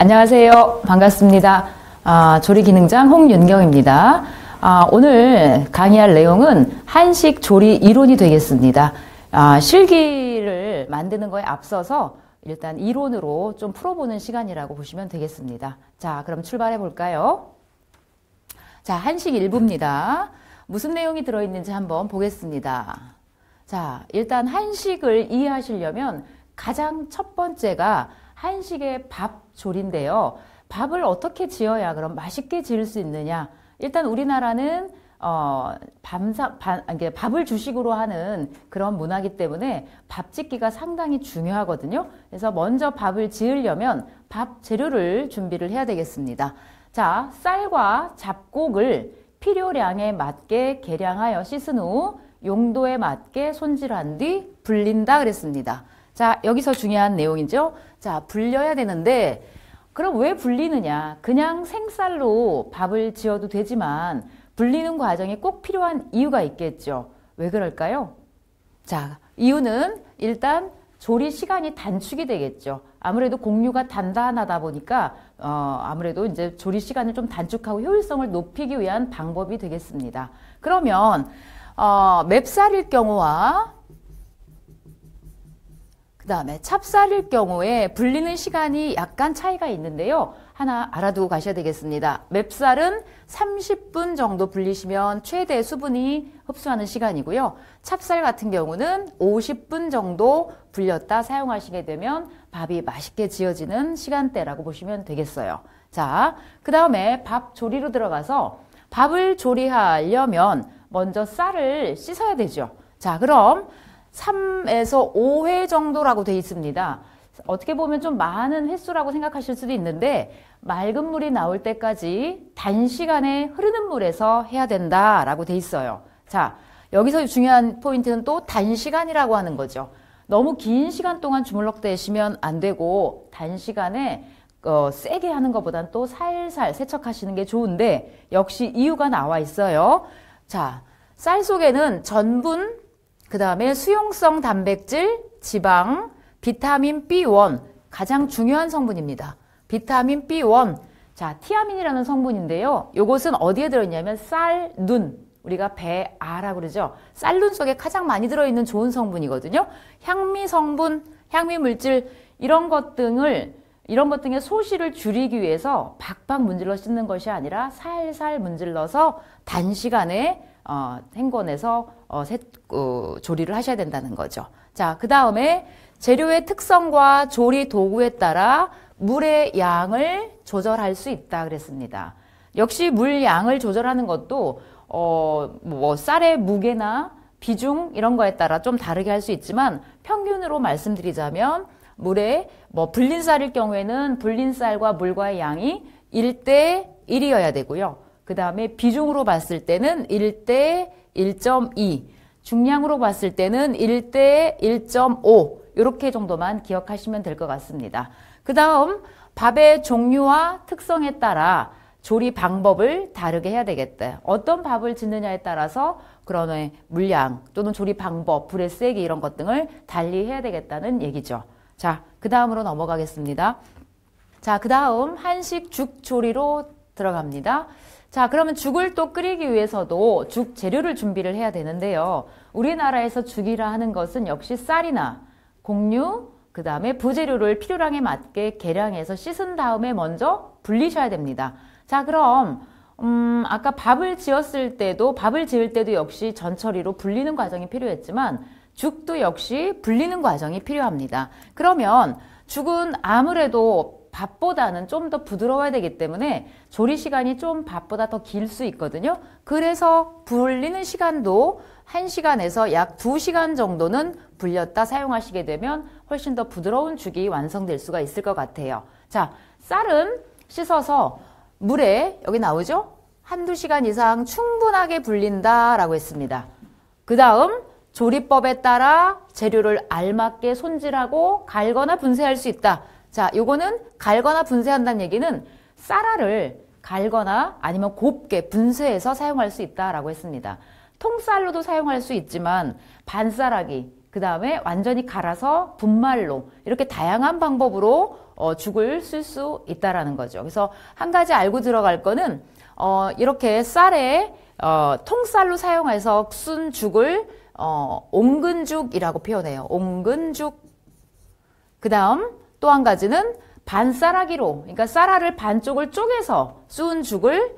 안녕하세요. 반갑습니다. 조리기능장 홍윤경입니다. 오늘 강의할 내용은 한식 조리 이론이 되겠습니다. 실기를 만드는 거에 앞서서 일단 이론으로 좀 풀어보는 시간이라고 보시면 되겠습니다. 자, 그럼 출발해 볼까요? 자, 한식 일부입니다. 무슨 내용이 들어있는지 한번 보겠습니다. 자, 일단 한식을 이해하시려면 가장 첫 번째가 한식의 밥 조리인데요. 밥을 어떻게 지어야 그럼 맛있게 지을 수 있느냐? 일단 우리나라는 밥을 주식으로 하는 그런 문화이기 때문에 밥 짓기가 상당히 중요하거든요. 그래서 먼저 밥을 지으려면 밥 재료를 준비를 해야 되겠습니다. 자, 쌀과 잡곡을 필요량에 맞게 계량하여 씻은 후 용도에 맞게 손질한 뒤 불린다 그랬습니다. 자, 여기서 중요한 내용이죠. 자, 불려야 되는데 그럼 왜 불리느냐? 그냥 생쌀로 밥을 지어도 되지만 불리는 과정이 꼭 필요한 이유가 있겠죠. 왜 그럴까요? 자, 이유는 일단 조리 시간이 단축이 되겠죠. 아무래도 곡류가 단단하다 보니까 아무래도 이제 조리 시간을 좀 단축하고 효율성을 높이기 위한 방법이 되겠습니다. 그러면 맵쌀일 경우와 그 다음에 찹쌀일 경우에 불리는 시간이 약간 차이가 있는데요. 하나 알아두고 가셔야 되겠습니다. 맵쌀은 30분 정도 불리시면 최대 수분이 흡수하는 시간이고요. 찹쌀 같은 경우는 50분 정도 불렸다 사용하시게 되면 밥이 맛있게 지어지는 시간대라고 보시면 되겠어요. 자, 그 다음에 밥 조리로 들어가서 밥을 조리하려면 먼저 쌀을 씻어야 되죠. 자, 그럼 3에서 5회 정도라고 되어 있습니다. 어떻게 보면 좀 많은 횟수라고 생각하실 수도 있는데 맑은 물이 나올 때까지 단시간에 흐르는 물에서 해야 된다라고 되어 있어요. 자, 여기서 중요한 포인트는 또 단시간이라고 하는 거죠. 너무 긴 시간 동안 주물럭대시면 안 되고 단시간에 세게 하는 것보다는 또 살살 세척하시는 게 좋은데 역시 이유가 나와 있어요. 자, 쌀 속에는 전분, 그 다음에 수용성 단백질, 지방, 비타민 B1 가장 중요한 성분입니다. 비타민 B1. 자, 티아민이라는 성분인데요. 이것은 어디에 들어있냐면 쌀, 눈. 우리가 배아라고 그러죠. 쌀눈 속에 가장 많이 들어있는 좋은 성분이거든요. 향미 성분, 향미 물질 이런 것 등의 소실을 줄이기 위해서 박박 문질러 씻는 것이 아니라 살살 문질러서 단시간에 헹궈내서 조리를 하셔야 된다는 거죠. 자, 그 다음에 재료의 특성과 조리 도구에 따라 물의 양을 조절할 수 있다 그랬습니다. 역시 물 양을 조절하는 것도 쌀의 무게나 비중 이런 거에 따라 좀 다르게 할 수 있지만 평균으로 말씀드리자면 물에 불린 쌀일 경우에는 불린 쌀과 물과의 양이 1대 1이어야 되고요. 그 다음에 비중으로 봤을 때는 1대 1.2, 중량으로 봤을 때는 1대 1.5 이렇게 정도만 기억하시면 될 것 같습니다. 그 다음 밥의 종류와 특성에 따라 조리 방법을 다르게 해야 되겠다. 어떤 밥을 짓느냐에 따라서 그런 물량 또는 조리 방법, 불의 세기 이런 것 등을 달리 해야 되겠다는 얘기죠. 자, 그 다음으로 넘어가겠습니다. 자, 그 다음 한식 죽 조리로 들어갑니다. 자, 그러면 죽을 또 끓이기 위해서도 죽 재료를 준비를 해야 되는데요. 우리나라에서 죽이라 하는 것은 역시 쌀이나 곡류, 그 다음에 부재료를 필요량에 맞게 계량해서 씻은 다음에 먼저 불리셔야 됩니다. 자, 그럼 아까 밥을 지을 때도 역시 전처리로 불리는 과정이 필요했지만 죽도 역시 불리는 과정이 필요합니다. 그러면 죽은 아무래도 밥보다는 좀 더 부드러워야 되기 때문에 조리 시간이 좀 밥보다 더 길 수 있거든요. 그래서 불리는 시간도 1시간에서 약 2시간 정도는 불렸다 사용하시게 되면 훨씬 더 부드러운 죽이 완성될 수가 있을 것 같아요. 자, 쌀은 씻어서 물에 여기 나오죠? 1~2시간 이상 충분하게 불린다라고 했습니다. 그 다음 조리법에 따라 재료를 알맞게 손질하고 갈거나 분쇄할 수 있다. 자, 요거는 갈거나 분쇄한다는 얘기는 쌀알을 갈거나 아니면 곱게 분쇄해서 사용할 수 있다라고 했습니다. 통쌀로도 사용할 수 있지만 반쌀하기, 그 다음에 완전히 갈아서 분말로 이렇게 다양한 방법으로 죽을 쓸 수 있다라는 거죠. 그래서 한 가지 알고 들어갈 거는 이렇게 쌀에 통쌀로 사용해서 쓴 죽을 옹근죽이라고 표현해요. 옹근죽. 그 다음 또 한 가지는 반쌀아기로, 그러니까 쌀알을 반쪽을 쪼개서 쏜 죽을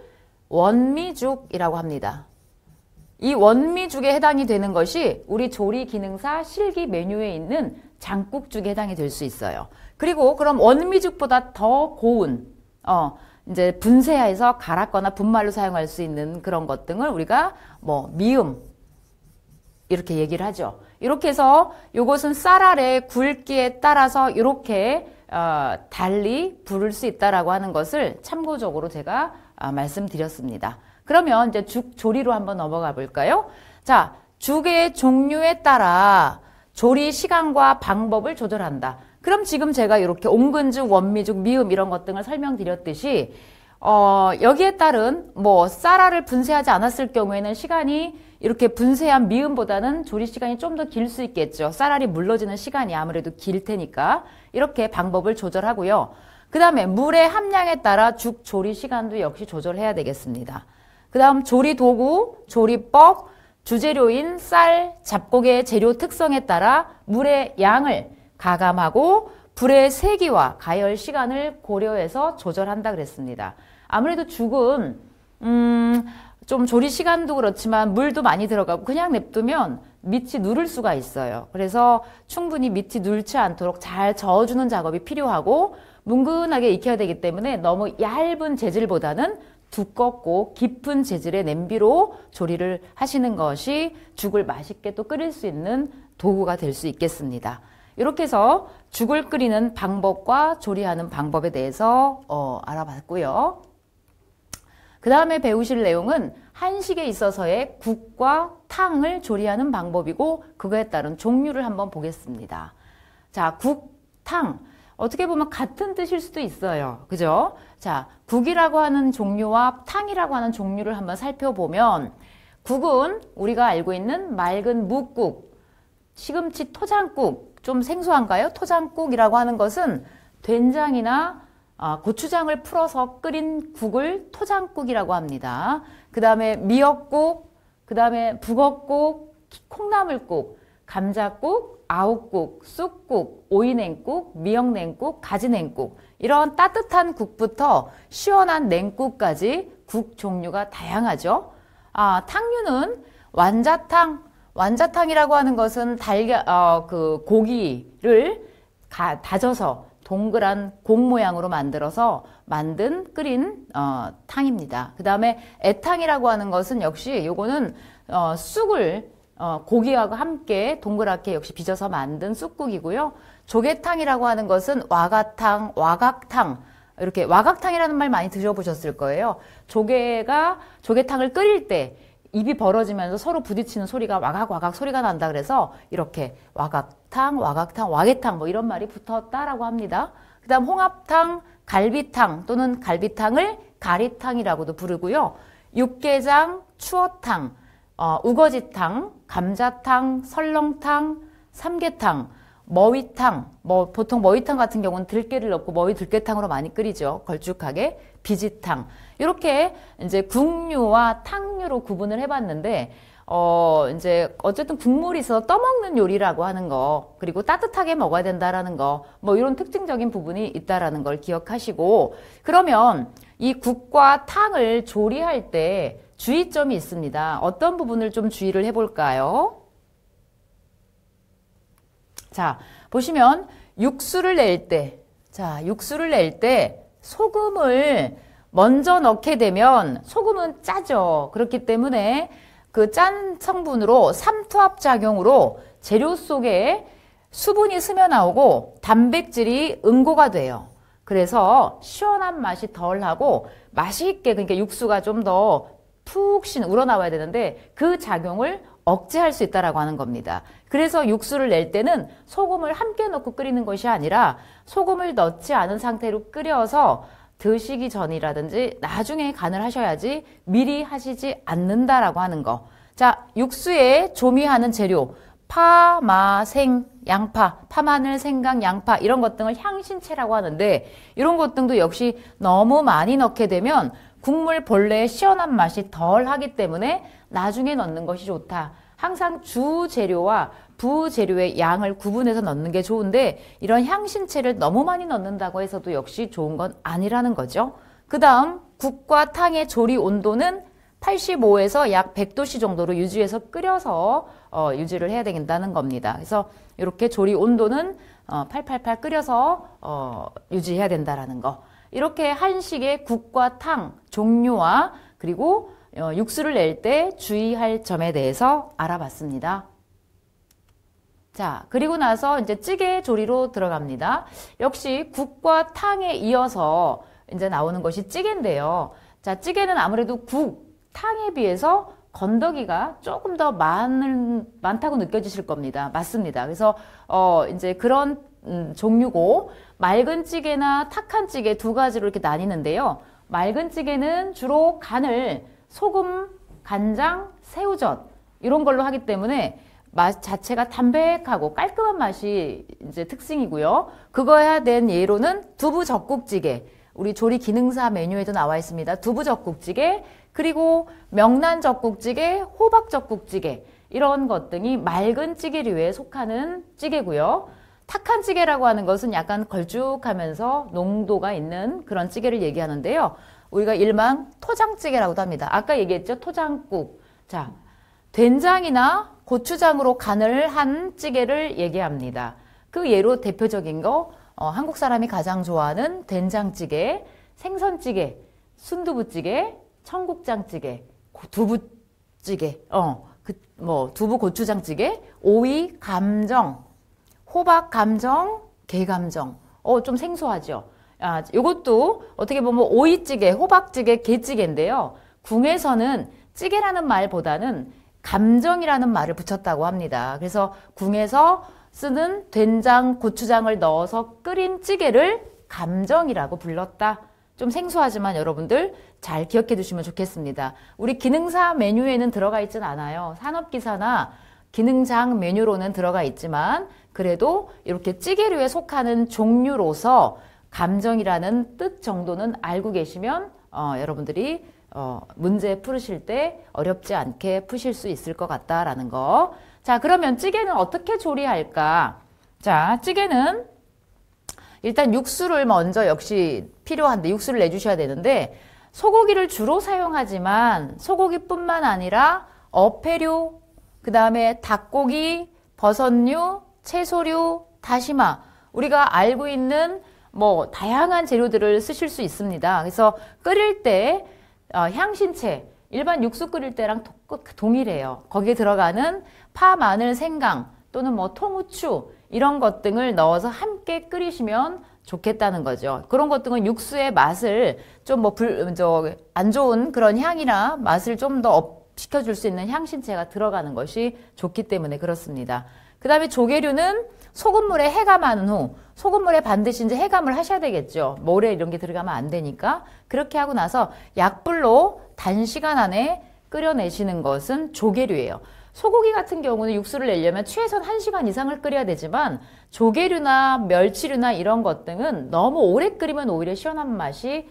원미죽이라고 합니다. 이 원미죽에 해당이 되는 것이 우리 조리 기능사 실기 메뉴에 있는 장국죽에 해당이 될 수 있어요. 그리고 그럼 원미죽보다 더 고운 이제 분쇄해서 갈았거나 분말로 사용할 수 있는 그런 것 등을 우리가 뭐 미음 이렇게 얘기를 하죠. 이렇게 해서 이것은 쌀알의 굵기에 따라서 이렇게 달리 부를 수 있다라고 하는 것을 참고적으로 제가 말씀드렸습니다. 그러면 이제 죽 조리로 한번 넘어가 볼까요? 자, 죽의 종류에 따라 조리 시간과 방법을 조절한다. 그럼 지금 제가 이렇게 옹근죽, 원미죽, 미음 이런 것 등을 설명드렸듯이 여기에 따른 뭐 쌀알을 분쇄하지 않았을 경우에는 시간이 이렇게 분쇄한 미음보다는 조리 시간이 좀 더 길 수 있겠죠. 쌀알이 물러지는 시간이 아무래도 길 테니까 이렇게 방법을 조절하고요. 그 다음에 물의 함량에 따라 죽 조리 시간도 역시 조절해야 되겠습니다. 그 다음 조리 도구, 조리법, 주재료인 쌀, 잡곡의 재료 특성에 따라 물의 양을 가감하고 불의 세기와 가열 시간을 고려해서 조절한다 그랬습니다. 아무래도 죽은 좀 조리 시간도 그렇지만 물도 많이 들어가고 그냥 냅두면 밑이 누를 수가 있어요. 그래서 충분히 밑이 눌지 않도록 잘 저어주는 작업이 필요하고 뭉근하게 익혀야 되기 때문에 너무 얇은 재질보다는 두껍고 깊은 재질의 냄비로 조리를 하시는 것이 죽을 맛있게 또 끓일 수 있는 도구가 될 수 있겠습니다. 이렇게 해서 죽을 끓이는 방법과 조리하는 방법에 대해서 알아봤고요. 그 다음에 배우실 내용은 한식에 있어서의 국과 탕을 조리하는 방법이고 그거에 따른 종류를 한번 보겠습니다. 자, 국, 탕. 어떻게 보면 같은 뜻일 수도 있어요. 그죠? 자, 국이라고 하는 종류와 탕이라고 하는 종류를 한번 살펴보면 국은 우리가 알고 있는 맑은 묵국, 시금치 토장국, 좀 생소한가요? 토장국이라고 하는 것은 된장이나 고추장을 풀어서 끓인 국을 토장국이라고 합니다. 그 다음에 미역국, 그 다음에 북엇국, 콩나물국, 감자국, 아욱국, 쑥국, 오이냉국, 미역냉국, 가지냉국 이런 따뜻한 국부터 시원한 냉국까지 국 종류가 다양하죠. 탕류는 완자탕, 완자탕이라고 하는 것은 고기를 다져서 동그란 공 모양으로 만들어서 끓인 탕입니다. 그 다음에 애탕이라고 하는 것은 역시 요거는 쑥을 고기하고 함께 동그랗게 역시 빚어서 만든 쑥국이고요. 조개탕이라고 하는 것은 와가탕, 와각탕 이렇게 와각탕이라는 말 많이 들어보셨을 거예요. 조개탕을 끓일 때 입이 벌어지면서 서로 부딪히는 소리가 와각와각 소리가 난다 그래서 이렇게 와각탕, 와각탕, 와개탕 뭐 이런 말이 붙었다라고 합니다. 그 다음 홍합탕, 갈비탕 또는 갈비탕을 가리탕이라고도 부르고요. 육개장, 추어탕, 우거지탕, 감자탕, 설렁탕, 삼계탕, 머위탕, 보통 머위탕 같은 경우는 들깨를 넣고 머위 들깨탕으로 많이 끓이죠. 걸쭉하게. 비지탕. 이렇게 이제 국류와 탕류로 구분을 해봤는데, 이제 어쨌든 국물이 있어서 떠먹는 요리라고 하는 거, 그리고 따뜻하게 먹어야 된다라는 거, 뭐 이런 특징적인 부분이 있다라는 걸 기억하시고, 그러면 이 국과 탕을 조리할 때 주의점이 있습니다. 어떤 부분을 좀 주의를 해볼까요? 자, 보시면 육수를 낼 때 소금을 먼저 넣게 되면 소금은 짜죠. 그렇기 때문에 그 짠 성분으로 삼투압 작용으로 재료 속에 수분이 스며나오고 단백질이 응고가 돼요. 그래서 시원한 맛이 덜하고 맛있게, 그러니까 육수가 좀 더 푹 우러나와야 되는데 그 작용을 억제할 수 있다라고 하는 겁니다. 그래서 육수를 낼 때는 소금을 함께 넣고 끓이는 것이 아니라 소금을 넣지 않은 상태로 끓여서 드시기 전이라든지 나중에 간을 하셔야지 미리 하시지 않는다라고 하는 거. 자, 육수에 조미하는 재료 파, 마, 생, 양파, 파, 마늘, 생강, 양파 이런 것 등을 향신채라고 하는데 이런 것 등도 역시 너무 많이 넣게 되면 국물 본래의 시원한 맛이 덜 하기 때문에 나중에 넣는 것이 좋다. 항상 주 재료와 부재료의 양을 구분해서 넣는 게 좋은데 이런 향신채를 너무 많이 넣는다고 해서도 역시 좋은 건 아니라는 거죠. 그 다음 국과 탕의 조리 온도는 85에서 약 100도씨 정도로 유지해서 끓여서 유지를 해야 된다는 겁니다. 그래서 이렇게 조리 온도는 888 끓여서 유지해야 된다라는 거. 이렇게 한식의 국과 탕 종류와 그리고 육수를 낼 때 주의할 점에 대해서 알아봤습니다. 자, 그리고 나서 이제 찌개 조리로 들어갑니다. 역시 국과 탕에 이어서 이제 나오는 것이 찌개인데요. 자, 찌개는 아무래도 국, 탕에 비해서 건더기가 조금 더 많다고 느껴지실 겁니다. 맞습니다. 그래서 이제 그런 종류고 맑은 찌개나 탁한 찌개 두 가지로 이렇게 나뉘는데요. 맑은 찌개는 주로 간을 소금, 간장, 새우젓 이런 걸로 하기 때문에 맛 자체가 담백하고 깔끔한 맛이 이제 특징이고요. 그거에 된 예로는 두부 젓국찌개, 우리 조리 기능사 메뉴에도 나와 있습니다. 두부 젓국찌개, 그리고 명란 젓국찌개, 호박 젓국찌개 이런 것 등이 맑은 찌개류에 속하는 찌개고요. 탁한 찌개라고 하는 것은 약간 걸쭉하면서 농도가 있는 그런 찌개를 얘기하는데요. 우리가 일명 토장찌개라고도 합니다. 아까 얘기했죠? 토장국. 자, 된장이나 고추장으로 간을 한 찌개를 얘기합니다. 그 예로 대표적인 거 한국 사람이 가장 좋아하는 된장찌개, 생선찌개, 순두부찌개, 청국장찌개, 두부찌개, 두부 고추장찌개, 오이, 감정, 호박 감정, 게감정. 좀 생소하죠? 요것도 어떻게 보면 오이찌개, 호박찌개, 게찌개인데요. 궁에서는 찌개라는 말보다는 감정이라는 말을 붙였다고 합니다. 그래서 궁에서 쓰는 된장, 고추장을 넣어서 끓인 찌개를 감정이라고 불렀다. 좀 생소하지만 여러분들 잘 기억해 두시면 좋겠습니다. 우리 기능사 메뉴에는 들어가 있진 않아요. 산업기사나 기능장 메뉴로는 들어가 있지만 그래도 이렇게 찌개류에 속하는 종류로서 감정이라는 뜻 정도는 알고 계시면 여러분들이 문제 풀으실 때 어렵지 않게 푸실 수 있을 것 같다라는 거. 자, 그러면 찌개는 어떻게 조리할까? 자, 찌개는 일단 육수를 먼저 역시 필요한데 육수를 내주셔야 되는데 소고기를 주로 사용하지만 소고기뿐만 아니라 어패류, 그 다음에 닭고기, 버섯류, 채소류, 다시마 우리가 알고 있는 뭐 다양한 재료들을 쓰실 수 있습니다. 그래서 끓일 때 향신채 일반 육수 끓일 때랑 동일해요. 거기에 들어가는 파, 마늘, 생강 또는 뭐 통후추 이런 것 등을 넣어서 함께 끓이시면 좋겠다는 거죠. 그런 것 등은 육수의 맛을 좀 안 좋은 그런 향이나 맛을 좀 더 업시켜줄 수 있는 향신채가 들어가는 것이 좋기 때문에 그렇습니다. 그 다음에 조개류는 소금물에 해감한 후 소금물에 반드시 이제 해감을 하셔야 되겠죠. 모래 이런 게 들어가면 안 되니까 그렇게 하고 나서 약불로 단시간 안에 끓여내시는 것은 조개류예요. 소고기 같은 경우는 육수를 내려면 최소한 1시간 이상을 끓여야 되지만 조개류나 멸치류나 이런 것 등은 너무 오래 끓이면 오히려 시원한 맛이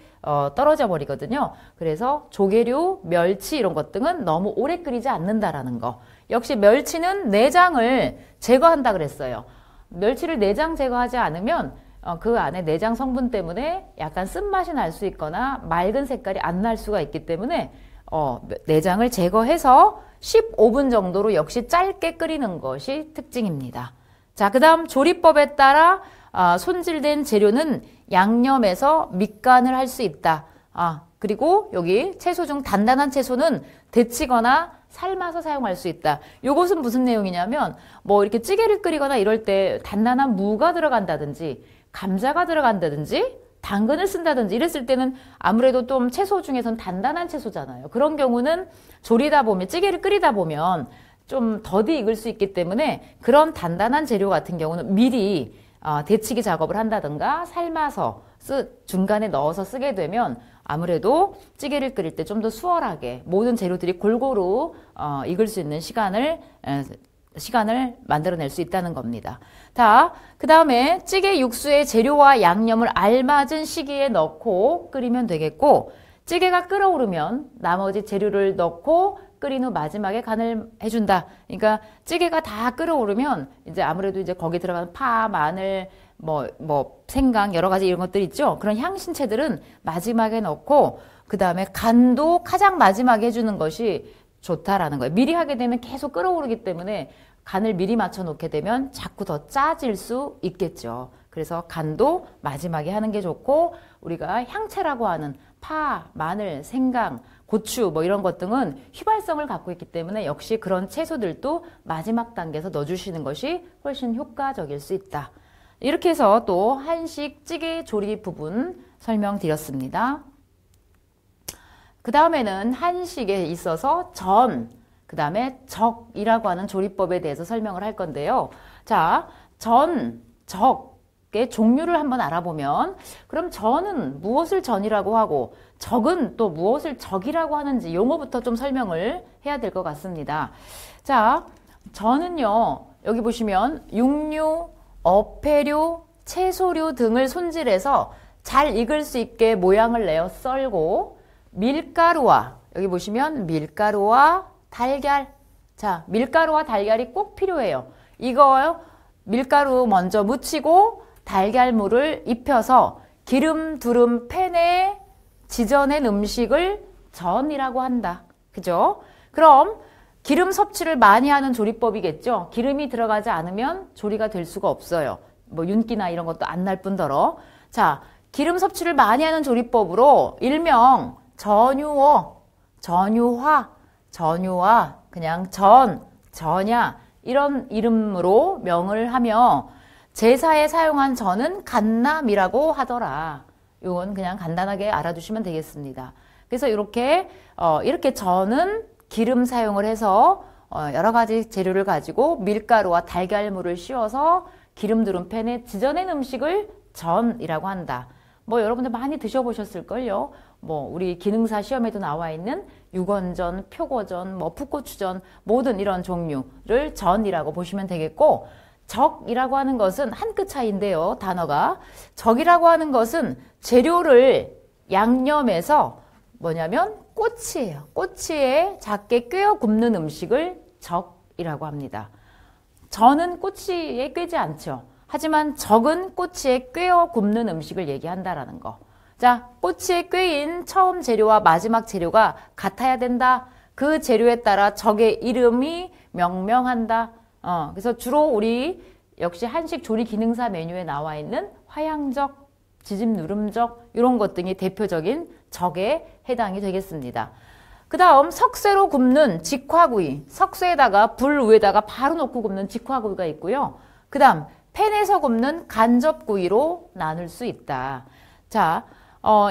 떨어져 버리거든요. 그래서 조개류, 멸치 이런 것 등은 너무 오래 끓이지 않는다라는 거. 역시 멸치는 내장을 제거한다 그랬어요. 멸치를 내장 제거하지 않으면 그 안에 내장 성분 때문에 약간 쓴맛이 날 수 있거나 맑은 색깔이 안 날 수가 있기 때문에 내장을 제거해서 15분 정도로 역시 짧게 끓이는 것이 특징입니다. 자, 그 다음 조리법에 따라 손질된 재료는 양념해서 밑간을 할 수 있다. 그리고 여기 채소 중 단단한 채소는 데치거나 삶아서 사용할 수 있다. 요것은 무슨 내용이냐면 뭐 이렇게 찌개를 끓이거나 이럴 때 단단한 무가 들어간다든지 감자가 들어간다든지 당근을 쓴다든지 이랬을 때는 아무래도 좀 채소 중에서는 단단한 채소잖아요. 그런 경우는 조리다 보면 찌개를 끓이다 보면 좀 더디 익을 수 있기 때문에 그런 단단한 재료 같은 경우는 미리 데치기 작업을 한다든가 삶아서 중간에 넣어서 쓰게 되면 아무래도 찌개를 끓일 때 좀 더 수월하게 모든 재료들이 골고루 익을 수 있는 시간을 시간을 만들어낼 수 있다는 겁니다. 자, 그 다음에 찌개 육수에 재료와 양념을 알맞은 시기에 넣고 끓이면 되겠고, 찌개가 끓어오르면 나머지 재료를 넣고 끓인 후 마지막에 간을 해준다. 그러니까 찌개가 다 끓어오르면 이제 아무래도 이제 거기 들어가는 파, 마늘, 생강 여러 가지 이런 것들 있죠. 그런 향신채들은 마지막에 넣고 그 다음에 간도 가장 마지막에 해주는 것이 좋다라는 거예요. 미리 하게 되면 계속 끓어오르기 때문에 간을 미리 맞춰 놓게 되면 자꾸 더 짜질 수 있겠죠. 그래서 간도 마지막에 하는 게 좋고, 우리가 향채라고 하는 파, 마늘, 생강, 고추 이런 것 등은 휘발성을 갖고 있기 때문에 역시 그런 채소들도 마지막 단계에서 넣어주시는 것이 훨씬 효과적일 수 있다. 이렇게 해서 또 한식 찌개 조리 부분 설명드렸습니다. 그 다음에는 한식에 있어서 전, 그 다음에 적이라고 하는 조리법에 대해서 설명을 할 건데요. 자, 전, 적의 종류를 한번 알아보면, 그럼 전은 무엇을 전이라고 하고 적은 또 무엇을 적이라고 하는지 용어부터 좀 설명을 해야 될 것 같습니다. 자, 전은요, 여기 보시면 육류, 어패류, 채소류 등을 손질해서 잘 익을 수 있게 모양을 내어 썰고, 밀가루와, 여기 보시면 밀가루와 달걀. 자, 밀가루와 달걀이 꼭 필요해요. 이거 밀가루 먼저 묻히고 달걀물을 입혀서 기름 두른 팬에 지져낸 음식을 전이라고 한다. 그죠? 그럼 기름 섭취를 많이 하는 조리법이겠죠. 기름이 들어가지 않으면 조리가 될 수가 없어요. 윤기나 이런 것도 안 날 뿐더러. 자, 기름 섭취를 많이 하는 조리법으로 일명 전유어, 전유화, 그냥 전야 이런 이름으로 명을 하며 제사에 사용한 전은 간남이라고 하더라. 이건 그냥 간단하게 알아두시면 되겠습니다. 그래서 이렇게 전은 기름 사용을 해서 여러 가지 재료를 가지고 밀가루와 달걀물을 씌워서 기름 두른 팬에 지져낸 음식을 전이라고 한다. 여러분들 많이 드셔보셨을걸요. 우리 기능사 시험에도 나와 있는 육원전, 표고전, 풋고추전 모든 이런 종류를 전이라고 보시면 되겠고, 적이라고 하는 것은 한 끗 차이인데요. 단어가. 적이라고 하는 것은 재료를 양념해서 뭐냐면 꼬치예요. 꼬치에 작게 꿰어 굽는 음식을 적이라고 합니다. 전은 꼬치에 꿰지 않죠. 하지만 적은 꼬치에 꿰어 굽는 음식을 얘기한다라는 거. 자, 꼬치에 꿰인 처음 재료와 마지막 재료가 같아야 된다. 그 재료에 따라 적의 이름이 명명한다. 그래서 주로 우리 역시 한식 조리 기능사 메뉴에 나와 있는 화양적, 지짐 누름적 이런 것 등이 대표적인 적에 해당이 되겠습니다. 그 다음 석쇠로 굽는 직화구이. 석쇠에다가 불 위에다가 바로 놓고 굽는 직화구이가 있고요. 그 다음 팬에서 굽는 간접구이로 나눌 수 있다. 자,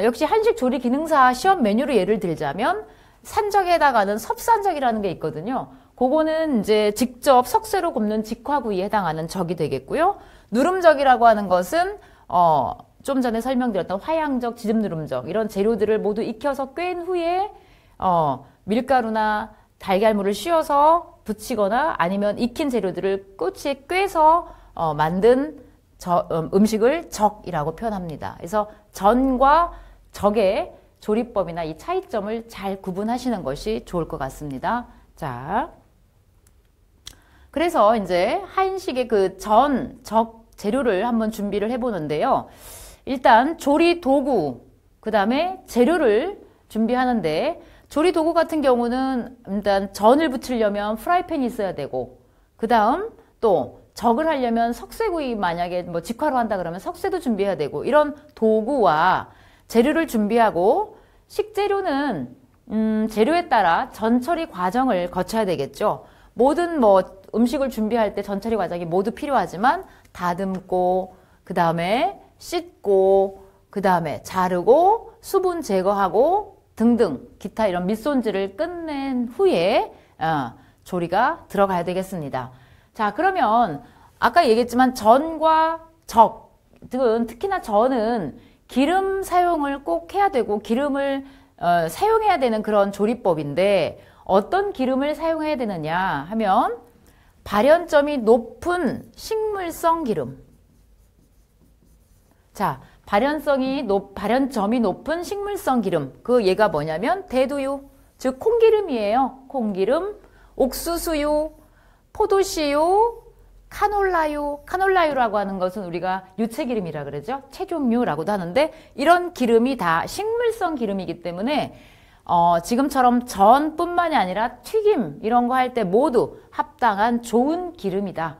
역시 한식 조리 기능사 시험 메뉴로 예를 들자면 산적에 해당하는 섭산적이라는 게 있거든요. 그거는 이제 직접 석쇠로 굽는 직화구이에 해당하는 적이 되겠고요. 누름적이라고 하는 것은 좀 전에 설명드렸던 화양적, 지짐누름적 이런 재료들을 모두 익혀서 꿰인 후에 밀가루나 달걀물을 씌워서 붙이거나 아니면 익힌 재료들을 꼬치에 꿰서 만든 음식을 적이라고 표현합니다. 그래서 전과 적의 조리법이나 이 차이점을 잘 구분하시는 것이 좋을 것 같습니다. 자, 그래서 이제 한식의 그 적 재료를 한번 준비를 해보는데요. 일단 조리 도구, 그 다음에 재료를 준비하는데, 조리 도구 같은 경우는 일단 전을 부치려면 프라이팬이 있어야 되고, 그 다음 또 적을 하려면 석쇠구이, 만약에 직화로 한다 그러면 석쇠도 준비해야 되고, 이런 도구와 재료를 준비하고, 식재료는 재료에 따라 전처리 과정을 거쳐야 되겠죠. 모든 음식을 준비할 때 전처리 과정이 모두 필요하지만 다듬고, 그 다음에 씻고, 그 다음에 자르고, 수분 제거하고 등등 기타 이런 밑손질을 끝낸 후에 조리가 들어가야 되겠습니다. 자, 그러면 아까 얘기했지만 전과 적 등 특히나 전은 기름 사용을 꼭 해야 되고 기름을 사용해야 되는 그런 조리법인데, 어떤 기름을 사용해야 되느냐 하면 발연점이 높은 식물성 기름. 자, 발연점이 높은 식물성 기름. 그 얘가 뭐냐면 대두유, 즉 콩기름이에요. 콩기름, 옥수수유, 포도씨유, 카놀라유라고 하는 것은 우리가 유채기름이라 그러죠. 채종류라고도 하는데 이런 기름이 다 식물성 기름이기 때문에 지금처럼 전뿐만이 아니라 튀김 이런 거 할 때 모두 합당한 좋은 기름이다.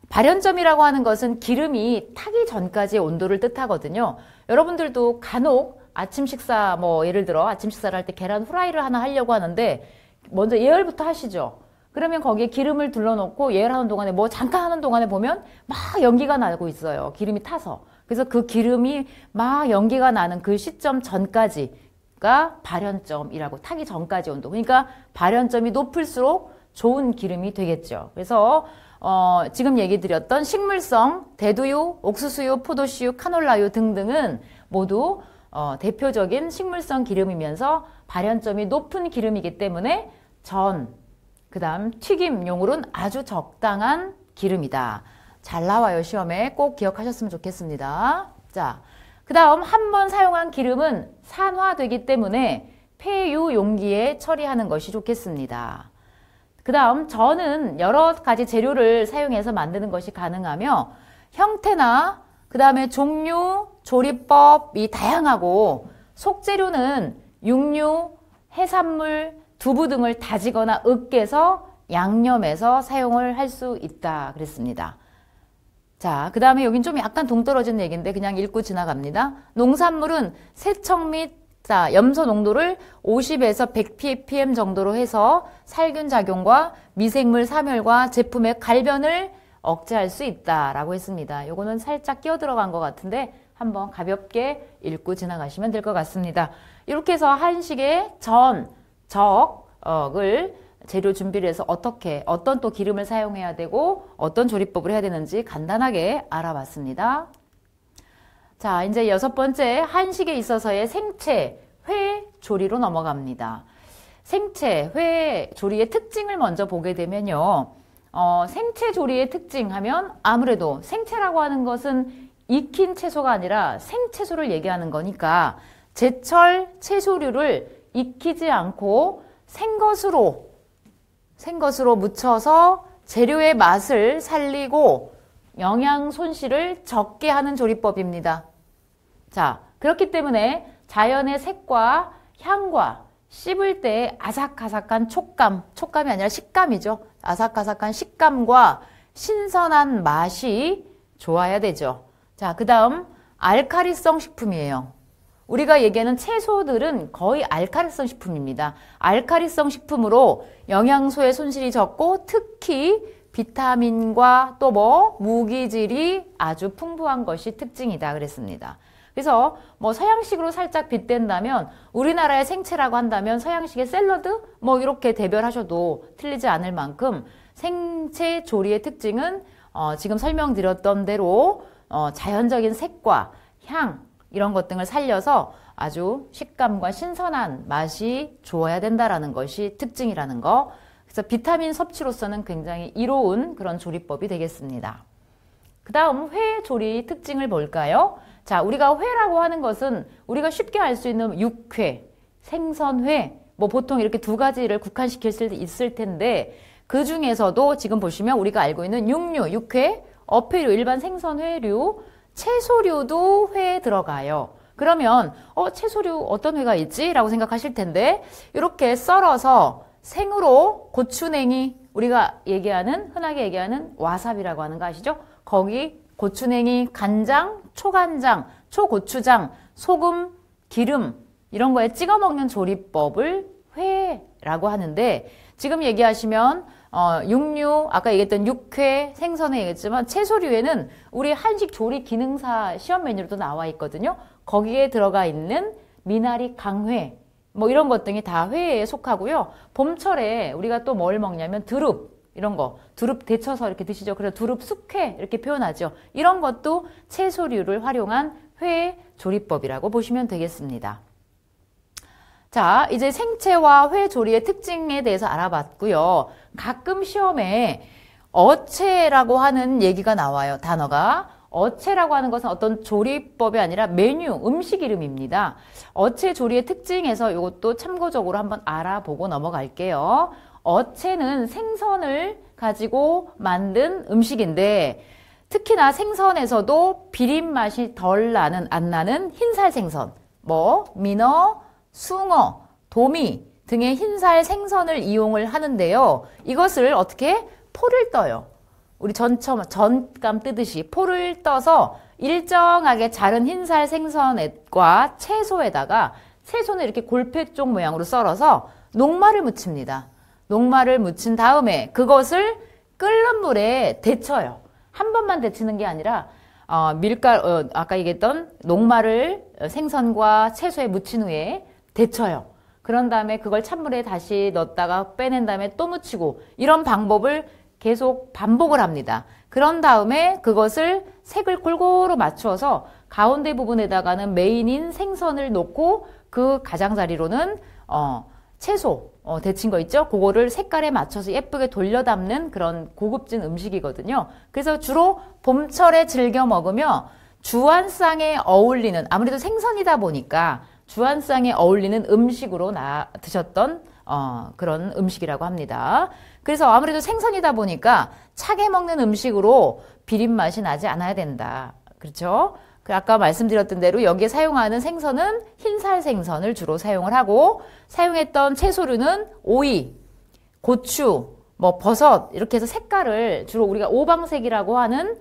발연점이라고 하는 것은 기름이 타기 전까지의 온도를 뜻하거든요. 여러분들도 간혹 아침 식사 예를 들어 아침 식사를 할 때 계란 후라이를 하나 하려고 하는데 먼저 예열부터 하시죠. 그러면 거기에 기름을 둘러놓고 예열하는 동안에 잠깐 하는 동안에 보면 막 연기가 나고 있어요. 기름이 타서. 그래서 그 기름이 막 연기가 나는 그 시점 전까지가 발연점이라고, 타기 전까지 온도. 그러니까 발연점이 높을수록 좋은 기름이 되겠죠. 그래서 지금 얘기 드렸던 식물성 대두유, 옥수수유, 포도씨유, 카놀라유 등등은 모두 대표적인 식물성 기름이면서 발연점이 높은 기름이기 때문에 그 다음 튀김용으로는 아주 적당한 기름이다. 잘 나와요. 시험에 꼭 기억하셨으면 좋겠습니다. 자, 그 다음 한 번 사용한 기름은 산화되기 때문에 폐유 용기에 처리하는 것이 좋겠습니다. 그 다음 전은 여러 가지 재료를 사용해서 만드는 것이 가능하며 형태나 그 다음에 종류, 조리법이 다양하고 속재료는 육류, 해산물, 두부 등을 다지거나 으깨서 양념해서 사용을 할 수 있다 그랬습니다. 자, 그 다음에 여긴 좀 약간 동떨어진 얘기인데 그냥 읽고 지나갑니다. 농산물은 세척 및 염소 농도를 50에서 100 ppm 정도로 해서 살균 작용과 미생물 사멸과 제품의 갈변을 억제할 수 있다라고 했습니다. 요거는 살짝 끼어 들어간 것 같은데 한번 가볍게 읽고 지나가시면 될 것 같습니다. 이렇게 해서 한식의 적을 재료 준비를 해서 어떤 또 기름을 사용해야 되고 어떤 조리법을 해야 되는지 간단하게 알아봤습니다. 자, 이제 6번째 한식에 있어서의 생채, 회 조리로 넘어갑니다. 생채, 회 조리의 특징을 먼저 보게 되면요. 생채 조리의 특징 하면 아무래도 생채라고 하는 것은 익힌 채소가 아니라 생채소를 얘기하는 거니까 제철 채소류를 익히지 않고 생것으로 묻혀서 재료의 맛을 살리고 영양 손실을 적게 하는 조리법입니다. 자, 그렇기 때문에 자연의 색과 향과 씹을 때 아삭아삭한 촉감이 아니라 식감이죠. 아삭아삭한 식감과 신선한 맛이 좋아야 되죠. 자, 그 다음 알카리성 식품이에요. 우리가 얘기하는 채소들은 거의 알카리성 식품입니다. 알카리성 식품으로 영양소의 손실이 적고 특히 비타민과 또 무기질이 아주 풍부한 것이 특징이다 그랬습니다. 그래서 서양식으로 살짝 빗댄다면 우리나라의 생채라고 한다면 서양식의 샐러드 이렇게 대별하셔도 틀리지 않을 만큼 생채 조리의 특징은 지금 설명드렸던 대로 자연적인 색과 향 이런 것 등을 살려서 아주 식감과 신선한 맛이 좋아야 된다라는 것이 특징이라는 거. 그래서 비타민 섭취로서는 굉장히 이로운 그런 조리법이 되겠습니다. 그 다음 회 조리 특징을 볼까요? 자, 우리가 회라고 하는 것은 우리가 쉽게 알 수 있는 육회, 생선회, 보통 이렇게 두 가지를 국한시킬 수 있을 텐데 그 중에서도 지금 보시면 우리가 알고 있는 육류, 육회, 어회류, 일반 생선회류, 채소류도 회에 들어가요. 그러면 채소류 어떤 회가 있지? 라고 생각하실 텐데 이렇게 썰어서 생으로 고추냉이, 우리가 흔하게 얘기하는 와사비라고 하는 거 아시죠? 거기 고추냉이, 간장, 초간장, 초고추장, 소금, 기름 이런 거에 찍어 먹는 조리법을 회라고 하는데 지금 얘기하시면 육류, 아까 얘기했던 육회, 생선에 얘기했지만 채소류에는 우리 한식 조리 기능사 시험 메뉴로도 나와 있거든요. 거기에 들어가 있는 미나리 강회 이런 것 등이 다 회에 속하고요. 봄철에 우리가 또 뭘 먹냐면 두릅 이런 거, 두릅 데쳐서 이렇게 드시죠. 그래서 두릅 숙회 이렇게 표현하죠. 이런 것도 채소류를 활용한 회 조리법이라고 보시면 되겠습니다. 자, 이제 생채와 회 조리의 특징에 대해서 알아봤고요. 가끔 시험에 어체라고 하는 얘기가 나와요. 단어가. 어체라고 하는 것은 어떤 조리법이 아니라 메뉴, 음식 이름입니다. 어체 조리의 특징에서 이것도 참고적으로 한번 알아보고 넘어갈게요. 어체는 생선을 가지고 만든 음식인데 특히나 생선에서도 비린 맛이 덜 나는, 안 나는 흰살 생선, 뭐 민어, 숭어, 도미 등의 흰살 생선을 이용을 하는데요. 이것을 어떻게? 포를 떠요. 우리 전감 뜨듯이 포를 떠서 일정하게 자른 흰살 생선과 채소에다가 채소는 이렇게 골패쪽 모양으로 썰어서 녹말을 묻힙니다. 녹말을 묻힌 다음에 그것을 끓는 물에 데쳐요. 한 번만 데치는 게 아니라 아까 얘기했던 녹말을 생선과 채소에 묻힌 후에 데쳐요. 그런 다음에 그걸 찬물에 다시 넣었다가 빼낸 다음에 또 묻히고 이런 방법을 계속 반복을 합니다. 그런 다음에 그것을 색을 골고루 맞추어서 가운데 부분에다가는 메인인 생선을 놓고 그 가장자리로는 채소 데친 거 있죠? 그거를 색깔에 맞춰서 예쁘게 돌려 담는 그런 고급진 음식이거든요. 그래서 주로 봄철에 즐겨 먹으며 주안상에 어울리는, 아무래도 생선이다 보니까 주안상에 어울리는 음식으로 드셨던 그런 음식이라고 합니다. 그래서 아무래도 생선이다 보니까 차게 먹는 음식으로 비린 맛이 나지 않아야 된다. 그렇죠? 아까 말씀드렸던 대로 여기에 사용하는 생선은 흰살 생선을 주로 사용을 하고 사용했던 채소류는 오이, 고추, 뭐 버섯 이렇게 해서 색깔을 주로 우리가 오방색이라고 하는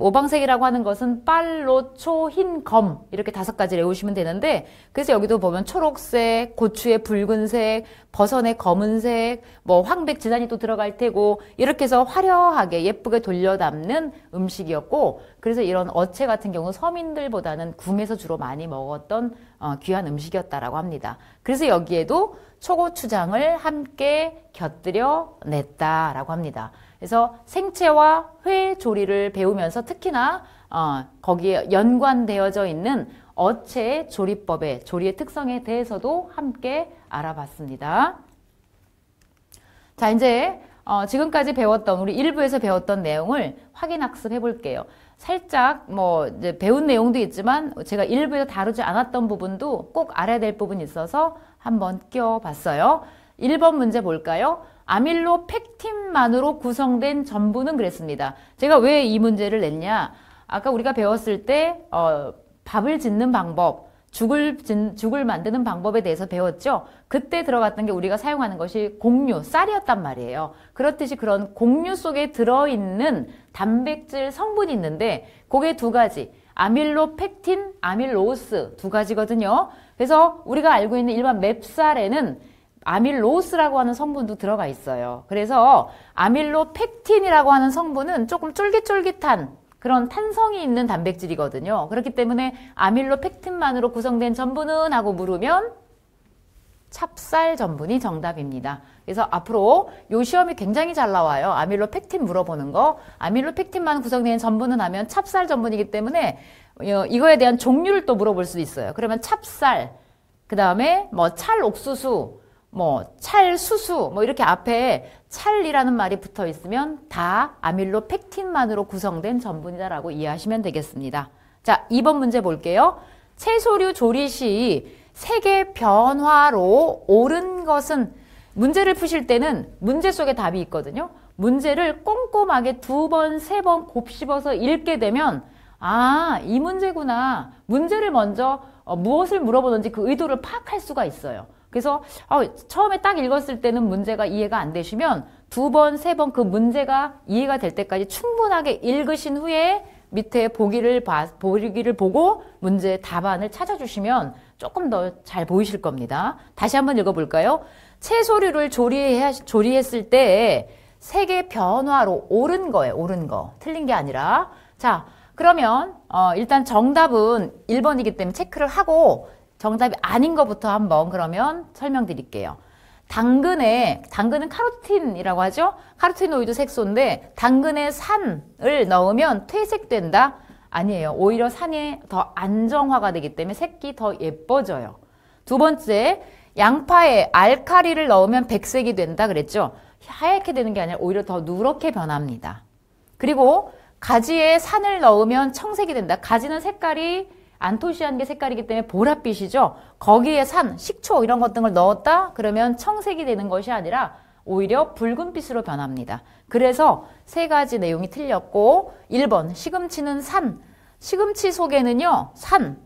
오방색이라고 하는 것은 빨로, 초, 흰, 검 이렇게 5가지를 외우시면 되는데 그래서 여기도 보면 초록색, 고추의 붉은색, 버섯의 검은색, 뭐 황백 지단이 또 들어갈 테고 이렇게 해서 화려하게 예쁘게 돌려 담는 음식이었고 그래서 이런 어체 같은 경우 서민들보다는 궁에서 주로 많이 먹었던 귀한 음식이었다라고 합니다. 그래서 여기에도 초고추장을 함께 곁들여 냈다라고 합니다. 그래서 생채와 회 조리를 배우면서 특히나 거기에 연관되어져 있는 어체 조리법의 조리의 특성에 대해서도 함께 알아봤습니다. 자, 이제 지금까지 배웠던 우리 1부에서 배웠던 내용을 확인 학습해 볼게요. 살짝 이제 배운 내용도 있지만 제가 1부에서 다루지 않았던 부분도 꼭 알아야 될 부분이 있어서 한번 껴봤어요. 1번 문제 볼까요? 아밀로펙틴만으로 구성된 전분은 그랬습니다. 제가 왜 이 문제를 냈냐? 아까 우리가 배웠을 때 밥을 짓는 방법, 죽을 만드는 방법에 대해서 배웠죠? 그때 들어갔던 게 우리가 사용하는 것이 곡류, 쌀이었단 말이에요. 그렇듯이 그런 곡류 속에 들어있는 단백질 성분이 있는데 그게 2가지, 아밀로펙틴, 아밀로스 2가지거든요. 그래서 우리가 알고 있는 일반 맵쌀에는 아밀로스라고 하는 성분도 들어가 있어요. 그래서 아밀로펙틴이라고 하는 성분은 조금 쫄깃쫄깃한 그런 탄성이 있는 단백질이거든요. 그렇기 때문에 아밀로펙틴만으로 구성된 전분은 하고 물으면 찹쌀 전분이 정답입니다. 그래서 앞으로 요 시험이 굉장히 잘 나와요. 아밀로펙틴 물어보는 거. 아밀로펙틴만 구성된 전분은 하면 찹쌀 전분이기 때문에 이거에 대한 종류를 또 물어볼 수 있어요. 그러면 찹쌀, 그 다음에 찰옥수수, 찰수수, 이렇게 앞에 찰이라는 말이 붙어 있으면 다 아밀로펙틴만으로 구성된 전분이다라고 이해하시면 되겠습니다. 자, 2번 문제 볼게요. 채소류 조리 시 색의 변화로 옳은 것은 문제를 푸실 때는 문제 속에 답이 있거든요. 문제를 꼼꼼하게 2번, 3번 곱씹어서 읽게 되면 이 문제구나. 문제를 먼저 무엇을 물어보는지 그 의도를 파악할 수가 있어요. 그래서 처음에 딱 읽었을 때는 문제가 이해가 안 되시면 2번, 3번 그 문제가 이해가 될 때까지 충분하게 읽으신 후에 밑에 보기를 보고 문제 답안을 찾아주시면 조금 더 잘 보이실 겁니다. 다시 한번 읽어볼까요? 채소류를 조리했을 때 색의 변화로 옳은 거예요. 옳은 거. 틀린 게 아니라. 자, 그러면 일단 정답은 1번이기 때문에 체크를 하고 정답이 아닌 것부터 한번 그러면 설명드릴게요. 당근은 카로틴이라고 하죠. 카로티노이드 색소인데 당근에 산을 넣으면 퇴색된다? 아니에요. 오히려 산이 더 안정화가 되기 때문에 색이 더 예뻐져요. 2번째, 양파에 알카리를 넣으면 백색이 된다 그랬죠. 하얗게 되는 게 아니라 오히려 더 누렇게 변합니다. 그리고 가지에 산을 넣으면 청색이 된다. 가지는 색깔이 안토시아닌계 색깔이기 때문에 보랏빛이죠. 거기에 산, 식초 이런 것 등을 넣었다? 그러면 청색이 되는 것이 아니라 오히려 붉은빛으로 변합니다. 그래서 세 가지 내용이 틀렸고 1번 시금치는 산. 시금치 속에는요. 산.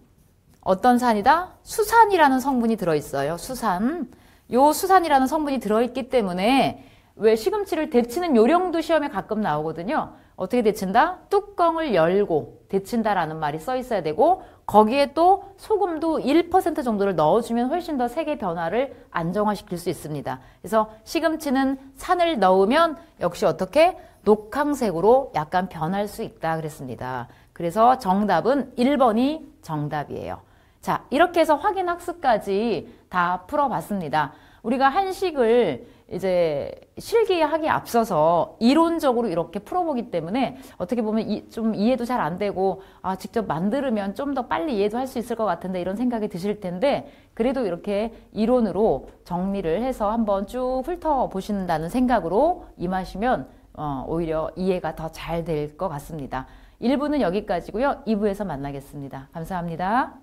어떤 산이다? 수산이라는 성분이 들어있어요. 수산. 요 수산이라는 성분이 들어있기 때문에 왜 시금치를 데치는 요령도 시험에 가끔 나오거든요. 어떻게 데친다? 뚜껑을 열고 데친다라는 말이 써 있어야 되고 거기에 또 소금도 1% 정도를 넣어주면 훨씬 더 색의 변화를 안정화시킬 수 있습니다. 그래서 시금치는 산을 넣으면 역시 어떻게? 녹황색으로 약간 변할 수 있다 그랬습니다. 그래서 정답은 1번이 정답이에요. 자, 이렇게 해서 확인 학습까지 다 풀어봤습니다. 우리가 한식을 이제 실기하기 앞서서 이론적으로 이렇게 풀어보기 때문에 어떻게 보면 좀 이해도 잘 안 되고 직접 만들면 좀 더 빨리 이해도 할 수 있을 것 같은데 이런 생각이 드실 텐데 그래도 이렇게 이론으로 정리를 해서 한번 쭉 훑어보신다는 생각으로 임하시면 오히려 이해가 더 잘 될 것 같습니다. 1부는 여기까지고요. 2부에서 만나겠습니다. 감사합니다.